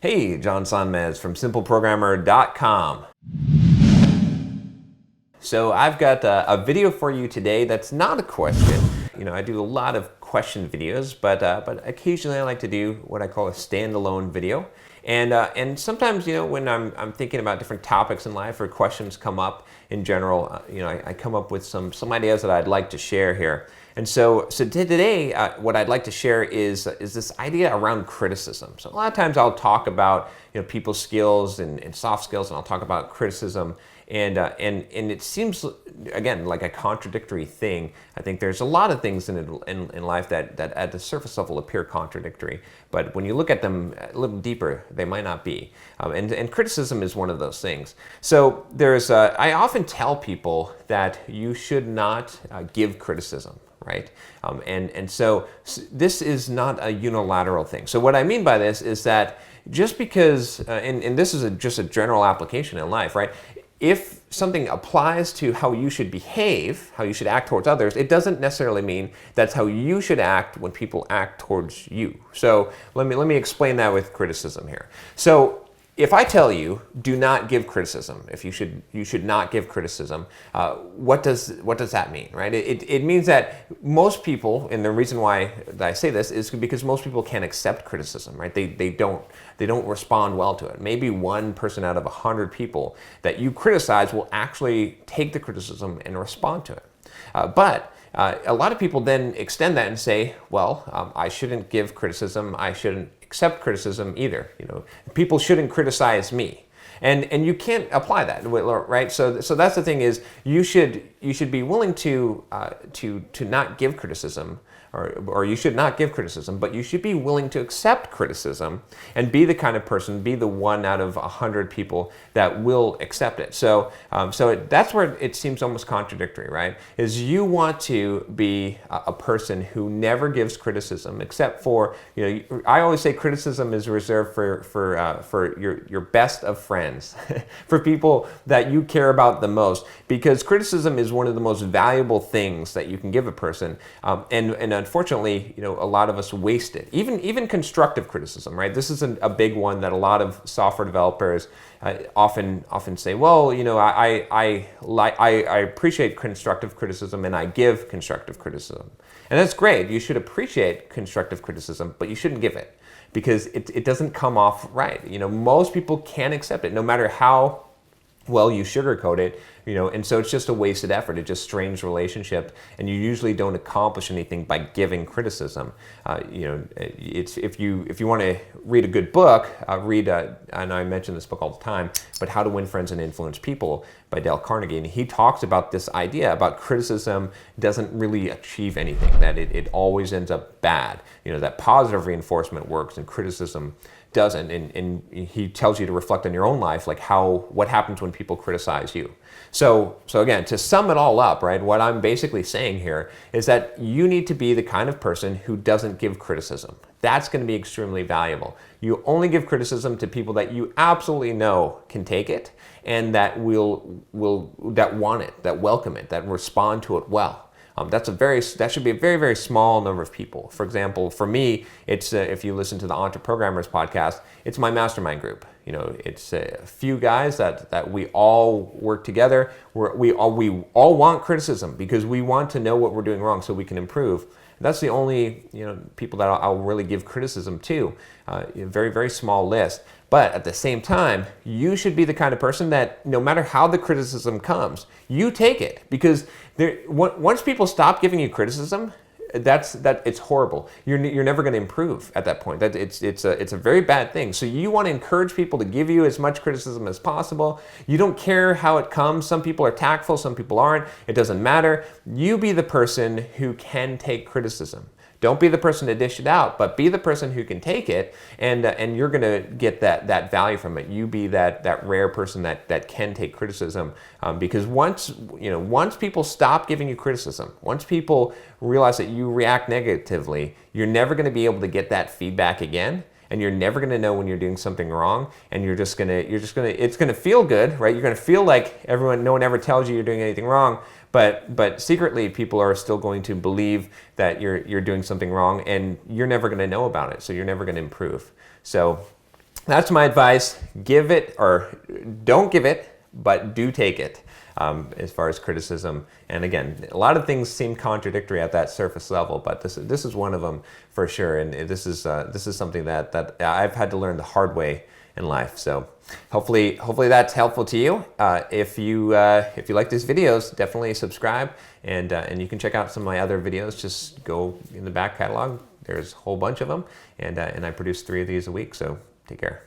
Hey, John Sonmez from simpleprogrammer.com. So I've got a video for you today that's not a question. I do a lot of question videos, but occasionally I like to do what I call a standalone video. And sometimes, when I'm thinking about different topics in life or questions come up in general, I come up with some ideas that I'd like to share here. And so today, what I'd like to share is this idea around criticism. So a lot of times I'll talk about people's skills and soft skills, and I'll talk about criticism. And it seems, again, like a contradictory thing. I think there's a lot of things in life that at the surface level appear contradictory, but when you look at them a little deeper, they might not be. And criticism is one of those things. So I often tell people that you should not give criticism. Right? And so this is not a unilateral thing. So what I mean by this is that just because, and this is just a general application in life, right? If something applies to how you should behave, how you should act towards others, it doesn't necessarily mean that's how you should act when people act towards you. So let me explain that with criticism here. So if I tell you, do not give criticism, if you should not give criticism, what does that mean, right? It means that most people, and the reason why I say this is because most people can't accept criticism, right? They don't respond well to it. Maybe one person out of 100 people that you criticize will actually take the criticism and respond to it. But a lot of people then extend that and say, well, I shouldn't give criticism, I shouldn't accept criticism either. People shouldn't criticize me. And you can't apply that, right? So that's the thing is you should be willing to not give criticism, or you should not give criticism, but you should be willing to accept criticism and be the kind of person, be the one out of 100 people that will accept it. So that's where it seems almost contradictory, right? Is you want to be a person who never gives criticism, except for, I always say criticism is reserved for your best of friends, for people that you care about the most, because criticism is one of the most valuable things that you can give a person, and unfortunately, a lot of us waste it. Even constructive criticism, right? This is a big one that a lot of software developers often say. Well, I appreciate constructive criticism and I give constructive criticism, and that's great. You should appreciate constructive criticism, but you shouldn't give it because it doesn't come off right. Most people can't accept it, no matter how well you sugarcoat it, and so it's just a wasted effort. It just strains relationship, and you usually don't accomplish anything by giving criticism. It's if you want to read a good book, read. And I mention this book all the time, but How to Win Friends and Influence People by Dale Carnegie, and he talks about this idea about criticism doesn't really achieve anything. That it always ends up bad. That positive reinforcement works, and criticism doesn't, and he tells you to reflect on your own life, like what happens when people criticize you. So again, to sum it all up, right, what I'm basically saying here is that you need to be the kind of person who doesn't give criticism. That's going to be extremely valuable. You only give criticism to people that you absolutely know can take it, and that that want it, that welcome it, that respond to it well. That should be a very, very small number of people. For example, for me, it's if you listen to the Untitled Programmers podcast, it's my mastermind group. It's a few guys that we all work together. We all want criticism because we want to know what we're doing wrong so we can improve. That's the only people that I'll really give criticism to. A very, very small list. But at the same time, you should be the kind of person that no matter how the criticism comes, you take it, because once people stop giving you criticism, it's horrible. You're never going to improve at that point. It's a very bad thing. So you want to encourage people to give you as much criticism as possible. You don't care how it comes. Some people are tactful, some people aren't. It doesn't matter. You be the person who can take criticism. Don't be the person to dish it out, but be the person who can take it, and you're going to get that value from it. You be that rare person that can take criticism, because once people stop giving you criticism, once people realize that you react negatively, you're never going to be able to get that feedback again. And you're never going to know when you're doing something wrong, and it's going to feel good, right? You're going to feel like no one ever tells you you're doing anything wrong, but secretly people are still going to believe that you're doing something wrong, and you're never going to know about it, so you're never going to improve. So that's my advice. Give it, or don't give it, but do take it. As far as criticism, and again, a lot of things seem contradictory at that surface level, but this is one of them for sure. And this is something that I've had to learn the hard way in life. So hopefully that's helpful to you. If you like these videos, definitely subscribe, and you can check out some of my other videos. Just go in the back catalog. There's a whole bunch of them, and I produce 3 of these a week. So take care.